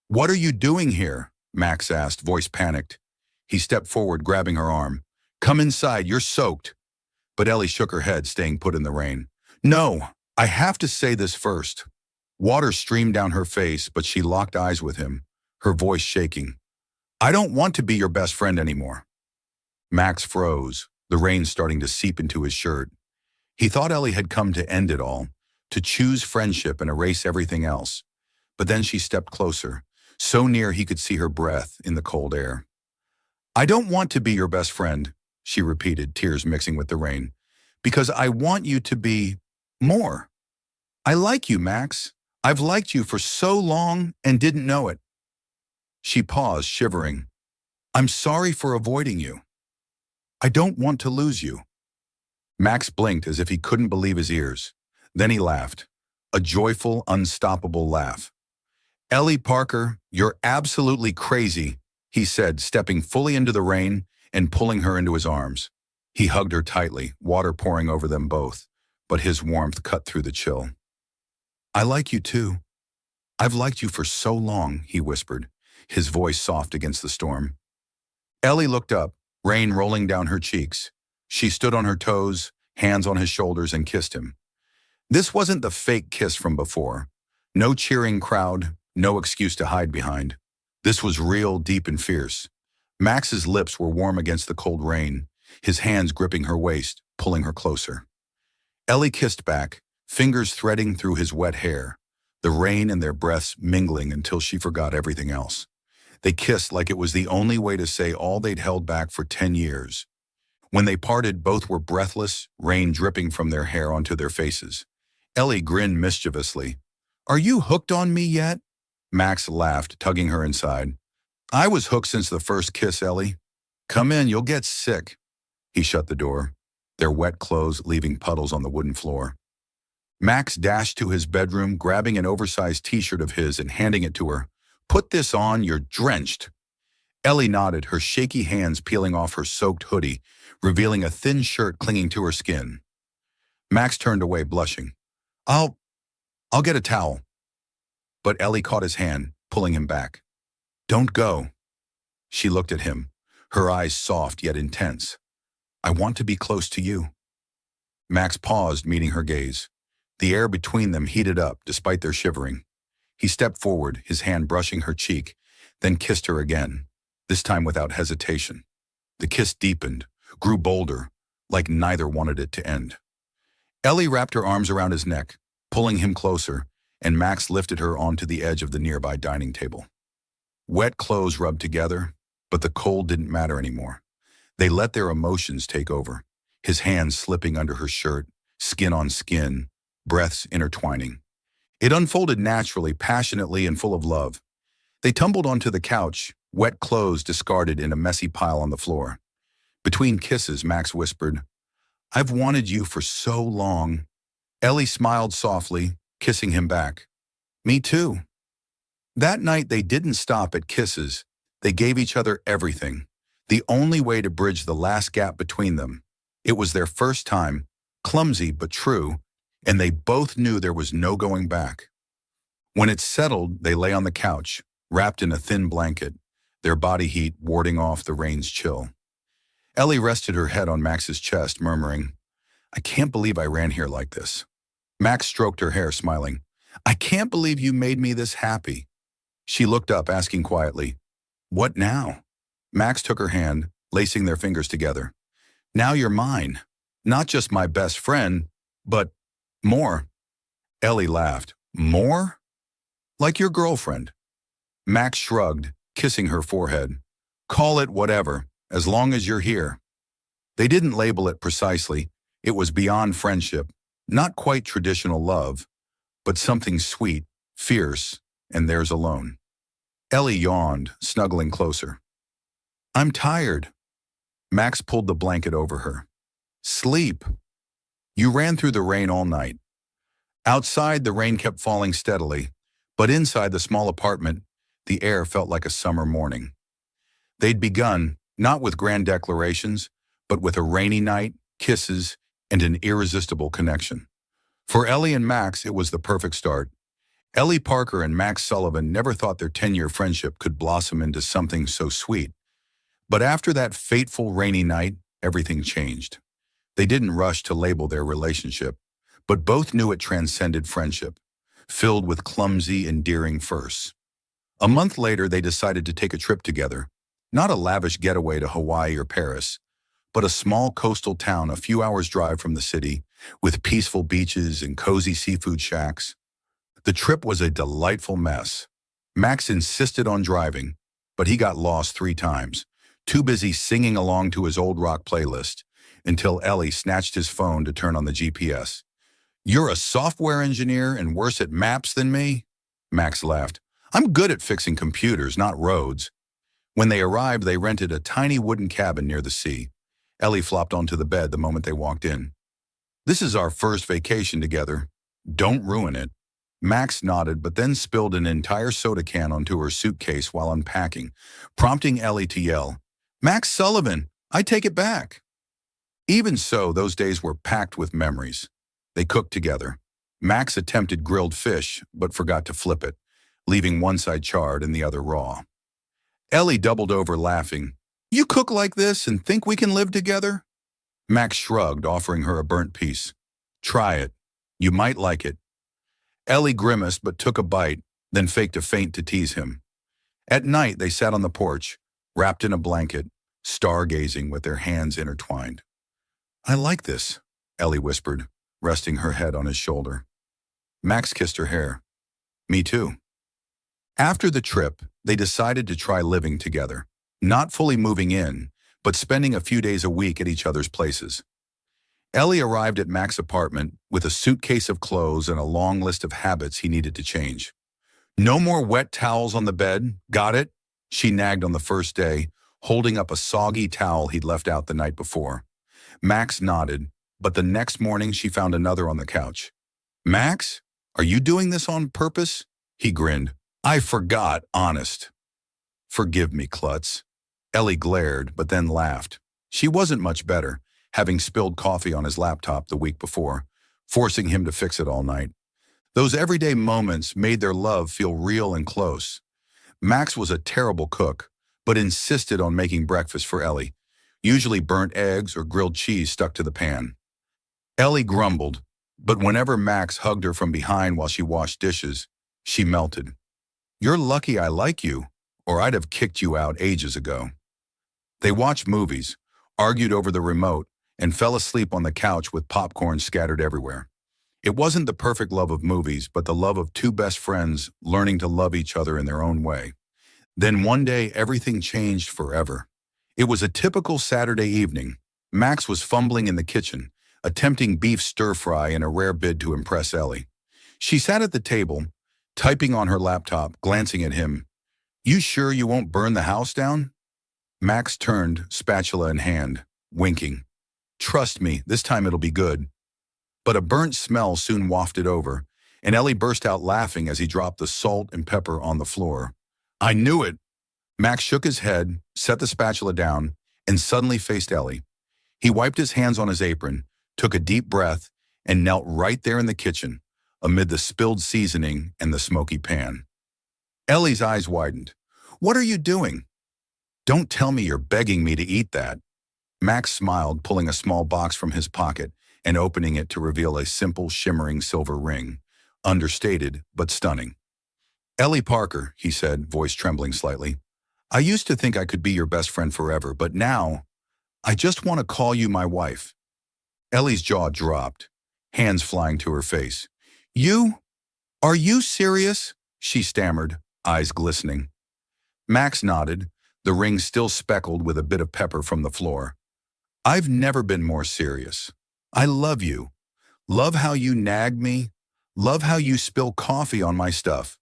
what are you doing here?" Max asked, voice panicked. He stepped forward, grabbing her arm. "Come inside, you're soaked." But Ellie shook her head, staying put in the rain. "No, I have to say this first." Water streamed down her face, but she locked eyes with him, her voice shaking. "I don't want to be your best friend anymore." Max froze, the rain starting to seep into his shirt. He thought Ellie had come to end it all, to choose friendship and erase everything else. But then she stepped closer, so near he could see her breath in the cold air. "I don't want to be your best friend," she repeated, tears mixing with the rain, "because I want you to be more. I like you, Max. I've liked you for so long and didn't know it." She paused, shivering. "I'm sorry for avoiding you. I don't want to lose you." Max blinked as if he couldn't believe his ears. Then he laughed, a joyful, unstoppable laugh. "Ellie Parker, you're absolutely crazy," he said, stepping fully into the rain and pulling her into his arms. He hugged her tightly, water pouring over them both, but his warmth cut through the chill. "I like you too. I've liked you for so long," he whispered, his voice soft against the storm. Ellie looked up, rain rolling down her cheeks. She stood on her toes, hands on his shoulders, and kissed him. This wasn't the fake kiss from before. No cheering crowd, no excuse to hide behind. This was real, deep, and fierce. Max's lips were warm against the cold rain, his hands gripping her waist, pulling her closer. Ellie kissed back, fingers threading through his wet hair, the rain and their breaths mingling until she forgot everything else. They kissed like it was the only way to say all they'd held back for 10 years. When they parted, both were breathless, rain dripping from their hair onto their faces. Ellie grinned mischievously. "Are you hooked on me yet?" Max laughed, tugging her inside. "I was hooked since the first kiss, Ellie. Come in, you'll get sick." He shut the door, their wet clothes leaving puddles on the wooden floor. Max dashed to his bedroom, grabbing an oversized t-shirt of his and handing it to her. "Put this on, you're drenched." Ellie nodded, her shaky hands peeling off her soaked hoodie, revealing a thin shirt clinging to her skin. Max turned away, blushing. I'll get a towel." But Ellie caught his hand, pulling him back. "Don't go." She looked at him, her eyes soft yet intense. "I want to be close to you." Max paused, meeting her gaze. The air between them heated up, despite their shivering. He stepped forward, his hand brushing her cheek, then kissed her again, this time without hesitation. The kiss deepened, grew bolder, like neither wanted it to end. Ellie wrapped her arms around his neck, pulling him closer, and Max lifted her onto the edge of the nearby dining table. Wet clothes rubbed together, but the cold didn't matter anymore. They let their emotions take over, his hands slipping under her shirt, skin on skin, breaths intertwining. It unfolded naturally, passionately, and full of love. They tumbled onto the couch, wet clothes discarded in a messy pile on the floor. Between kisses, Max whispered, "I've wanted you for so long." Ellie smiled softly, kissing him back. "Me too." That night, they didn't stop at kisses. They gave each other everything, the only way to bridge the last gap between them. It was their first time, clumsy but true, and they both knew there was no going back. When it settled, they lay on the couch, wrapped in a thin blanket, their body heat warding off the rain's chill. Ellie rested her head on Max's chest, murmuring, "I can't believe I ran here like this." Max stroked her hair, smiling. "I can't believe you made me this happy." She looked up, asking quietly, "What now?" Max took her hand, lacing their fingers together. "Now you're mine. Not just my best friend, but more." Ellie laughed. "More? Like your girlfriend." Max shrugged, kissing her forehead. "Call it whatever, as long as you're here." They didn't label it precisely. It was beyond friendship, not quite traditional love, but something sweet, fierce, and theirs alone. Ellie yawned, snuggling closer. "I'm tired." Max pulled the blanket over her. "Sleep. You ran through the rain all night." Outside, the rain kept falling steadily, but inside the small apartment, the air felt like a summer morning. They'd begun, not with grand declarations, but with a rainy night, kisses, and an irresistible connection. For Ellie and Max, it was the perfect start. Ellie Parker and Max Sullivan never thought their 10-year friendship could blossom into something so sweet. But after that fateful rainy night, everything changed. They didn't rush to label their relationship, but both knew it transcended friendship, filled with clumsy, endearing firsts. A month later, they decided to take a trip together, not a lavish getaway to Hawaii or Paris, but a small coastal town a few hours' drive from the city, with peaceful beaches and cozy seafood shacks. The trip was a delightful mess. Max insisted on driving, but he got lost 3 times, too busy singing along to his old rock playlist, until Ellie snatched his phone to turn on the GPS. "You're a software engineer and worse at maps than me?" Max laughed. "I'm good at fixing computers, not roads." When they arrived, they rented a tiny wooden cabin near the sea. Ellie flopped onto the bed the moment they walked in. "This is our first vacation together. Don't ruin it." Max nodded, but then spilled an entire soda can onto her suitcase while unpacking, prompting Ellie to yell, "Max Sullivan, I take it back." Even so, those days were packed with memories. They cooked together. Max attempted grilled fish, but forgot to flip it, leaving one side charred and the other raw. Ellie doubled over laughing. "You cook like this and think we can live together?" Max shrugged, offering her a burnt piece. "Try it. You might like it." Ellie grimaced but took a bite, then faked a faint to tease him. At night, they sat on the porch, wrapped in a blanket, stargazing with their hands intertwined. "I like this," Ellie whispered, resting her head on his shoulder. Max kissed her hair. "Me too." After the trip, they decided to try living together, not fully moving in, but spending a few days a week at each other's places. Ellie arrived at Max's apartment with a suitcase of clothes and a long list of habits he needed to change. "No more wet towels on the bed, got it?" she nagged on the first day, holding up a soggy towel he'd left out the night before. Max nodded, but the next morning she found another on the couch. "Max, are you doing this on purpose?" He grinned. "I forgot, honest." "Forgive me, klutz." Ellie glared, but then laughed. She wasn't much better, having spilled coffee on his laptop the week before, forcing him to fix it all night. Those everyday moments made their love feel real and close. Max was a terrible cook, but insisted on making breakfast for Ellie, usually burnt eggs or grilled cheese stuck to the pan. Ellie grumbled, but whenever Max hugged her from behind while she washed dishes, she melted. "You're lucky I like you, or I'd have kicked you out ages ago." They watched movies, argued over the remote, and fell asleep on the couch with popcorn scattered everywhere. It wasn't the perfect love of movies, but the love of two best friends learning to love each other in their own way. Then one day, everything changed forever. It was a typical Saturday evening. Max was fumbling in the kitchen, attempting beef stir-fry in a rare bid to impress Ellie. She sat at the table, typing on her laptop, glancing at him. "You sure you won't burn the house down?" Max turned, spatula in hand, winking. "Trust me, this time it'll be good." But a burnt smell soon wafted over, and Ellie burst out laughing as he dropped the salt and pepper on the floor. "I knew it!" Max shook his head, set the spatula down, and suddenly faced Ellie. He wiped his hands on his apron, took a deep breath, and knelt right there in the kitchen, amid the spilled seasoning and the smoky pan. Ellie's eyes widened. "What are you doing?" "Don't tell me you're begging me to eat that." Max smiled, pulling a small box from his pocket and opening it to reveal a simple, shimmering silver ring, understated but stunning. "Ellie Parker," he said, voice trembling slightly. "I used to think I could be your best friend forever, but now, I just want to call you my wife." Ellie's jaw dropped, hands flying to her face. "You? Are you serious?" she stammered, eyes glistening. Max nodded, the ring still speckled with a bit of pepper from the floor. "I've never been more serious. I love you. Love how you nag me. Love how you spill coffee on my stuff.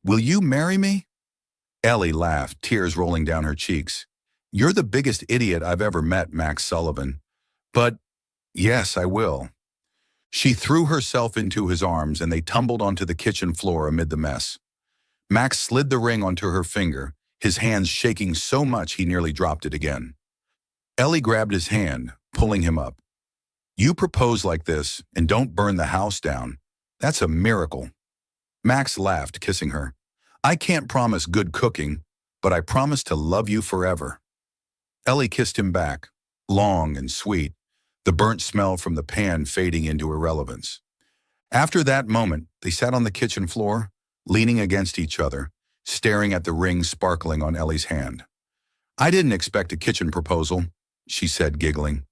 Will you marry me?" Ellie laughed, tears rolling down her cheeks. "You're the biggest idiot I've ever met, Max Sullivan. But yes, I will." She threw herself into his arms and they tumbled onto the kitchen floor amid the mess. Max slid the ring onto her finger, his hands shaking so much he nearly dropped it again. Ellie grabbed his hand, pulling him up. "You propose like this and don't burn the house down. That's a miracle." Max laughed, kissing her. "I can't promise good cooking, but I promise to love you forever." Ellie kissed him back, long and sweet, the burnt smell from the pan fading into irrelevance. After that moment, they sat on the kitchen floor, leaning against each other, staring at the ring sparkling on Ellie's hand. "I didn't expect a kitchen proposal," she said, giggling.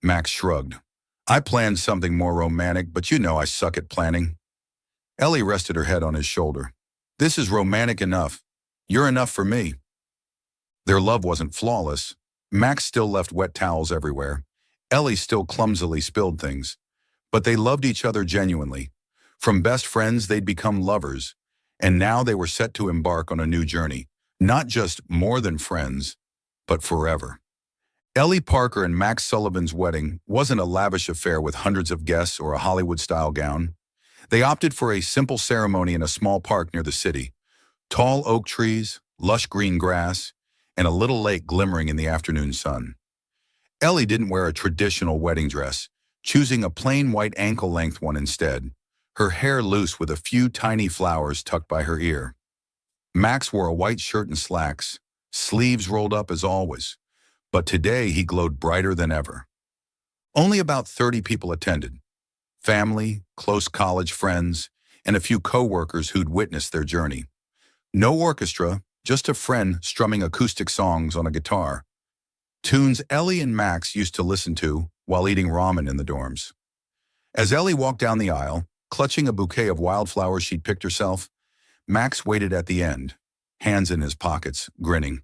Max shrugged. I planned something more romantic, but you know I suck at planning. Ellie rested her head on his shoulder. This is romantic enough. You're enough for me. Their love wasn't flawless. Max still left wet towels everywhere. Ellie still clumsily spilled things. But they loved each other genuinely. From best friends, they'd become lovers. And now they were set to embark on a new journey. Not just more than friends, but forever. Ellie Parker and Max Sullivan's wedding wasn't a lavish affair with hundreds of guests or a Hollywood-style gown. They opted for a simple ceremony in a small park near the city. Tall oak trees, lush green grass, and a little lake glimmering in the afternoon sun. Ellie didn't wear a traditional wedding dress, choosing a plain white ankle-length one instead, her hair loose with a few tiny flowers tucked by her ear. Max wore a white shirt and slacks, sleeves rolled up as always, but today he glowed brighter than ever. Only about 30 people attended. Family, close college friends, and a few co-workers who'd witnessed their journey. No orchestra, just a friend strumming acoustic songs on a guitar. Tunes Ellie and Max used to listen to while eating ramen in the dorms. As Ellie walked down the aisle, clutching a bouquet of wildflowers she'd picked herself, Max waited at the end, hands in his pockets, grinning.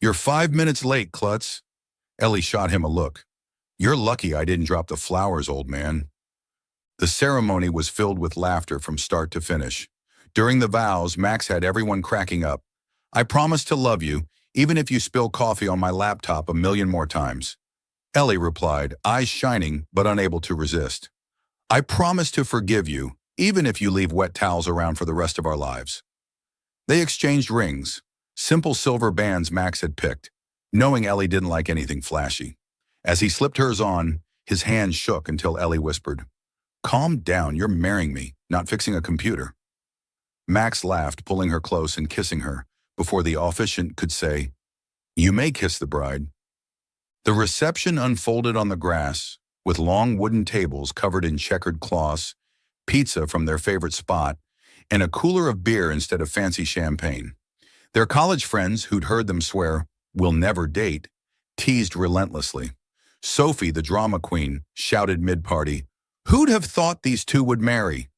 You're 5 minutes late, klutz. Ellie shot him a look. You're lucky I didn't drop the flowers, old man. The ceremony was filled with laughter from start to finish. During the vows, Max had everyone cracking up. I promise to love you, even if you spill coffee on my laptop a million more times. Ellie replied, eyes shining but unable to resist. I promise to forgive you, even if you leave wet towels around for the rest of our lives. They exchanged rings, simple silver bands Max had picked, knowing Ellie didn't like anything flashy. As he slipped hers on, his hand shook until Ellie whispered, Calm down, you're marrying me, not fixing a computer. Max laughed, pulling her close and kissing her, before the officiant could say, You may kiss the bride. The reception unfolded on the grass, with long wooden tables covered in checkered cloths, pizza from their favorite spot, and a cooler of beer instead of fancy champagne. Their college friends, who'd heard them swear, "We'll never date," teased relentlessly. Sophie, the drama queen, shouted mid-party, Who'd have thought these two would marry?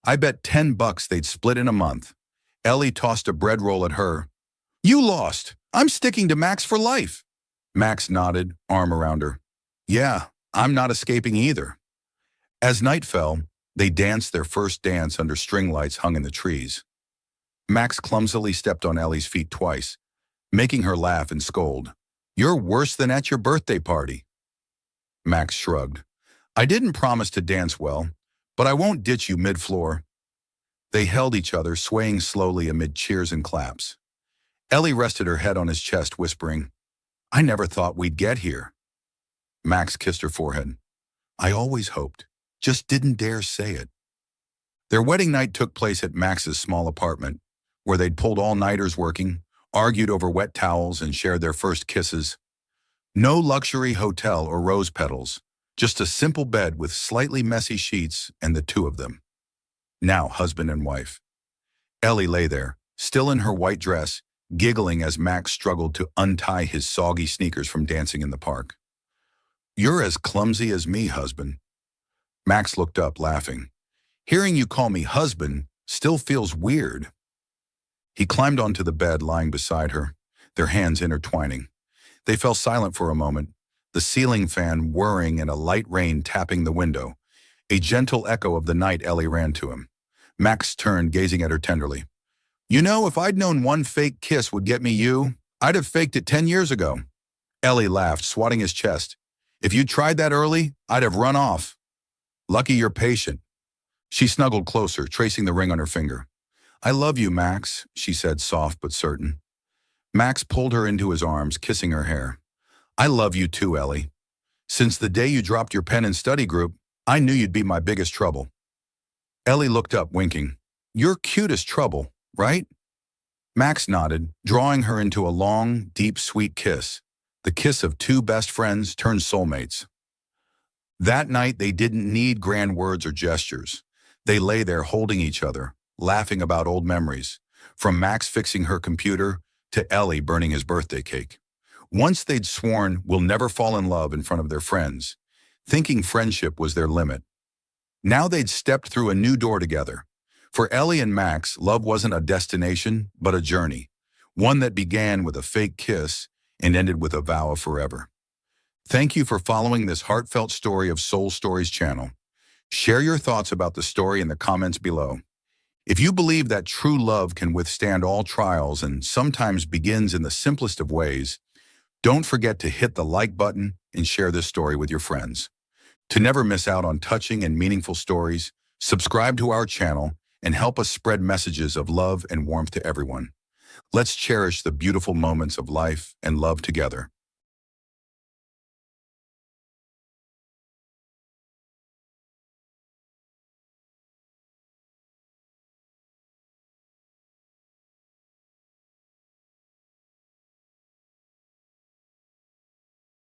I bet $10 they'd split in a month. Ellie tossed a bread roll at her. You lost. I'm sticking to Max for life. Max nodded, arm around her. Yeah, I'm not escaping either. As night fell, they danced their first dance under string lights hung in the trees. Max clumsily stepped on Ellie's feet twice, making her laugh and scold. You're worse than at your birthday party. Max shrugged. I didn't promise to dance well, but I won't ditch you mid-floor. They held each other, swaying slowly amid cheers and claps. Ellie rested her head on his chest, whispering, I never thought we'd get here. Max kissed her forehead. I always hoped, just didn't dare say it. Their wedding night took place at Max's small apartment, where they'd pulled all-nighters working, argued over wet towels, and shared their first kisses. No luxury hotel or rose petals, just a simple bed with slightly messy sheets and the two of them. Now husband and wife. Ellie lay there, still in her white dress, giggling as Max struggled to untie his soggy sneakers from dancing in the park. You're as clumsy as me, husband. Max looked up, laughing. Hearing you call me husband still feels weird. He climbed onto the bed lying beside her, their hands intertwining. They fell silent for a moment, the ceiling fan whirring and a light rain tapping the window. A gentle echo of the night. Ellie ran to him. Max turned, gazing at her tenderly. You know, if I'd known one fake kiss would get me you, I'd have faked it 10 years ago. Ellie laughed, swatting his chest. If you'd tried that early, I'd have run off. Lucky you're patient. She snuggled closer, tracing the ring on her finger. I love you, Max, she said, soft but certain. Max pulled her into his arms, kissing her hair. I love you too, Ellie. Since the day you dropped your pen in study group, I knew you'd be my biggest trouble. Ellie looked up, winking. You're cute as trouble, right? Max nodded, drawing her into a long, deep, sweet kiss, the kiss of two best friends turned soulmates. That night, they didn't need grand words or gestures. They lay there holding each other, laughing about old memories, from Max fixing her computer to Ellie burning his birthday cake. Once they'd sworn we'll never fall in love in front of their friends, thinking friendship was their limit. Now they'd stepped through a new door together. For Ellie and Max, love wasn't a destination, but a journey. One that began with a fake kiss and ended with a vow of forever. Thank you for following this heartfelt story of Soul Stories channel. Share your thoughts about the story in the comments below. If you believe that true love can withstand all trials and sometimes begins in the simplest of ways, don't forget to hit the like button and share this story with your friends. To never miss out on touching and meaningful stories, subscribe to our channel and help us spread messages of love and warmth to everyone. Let's cherish the beautiful moments of life and love together.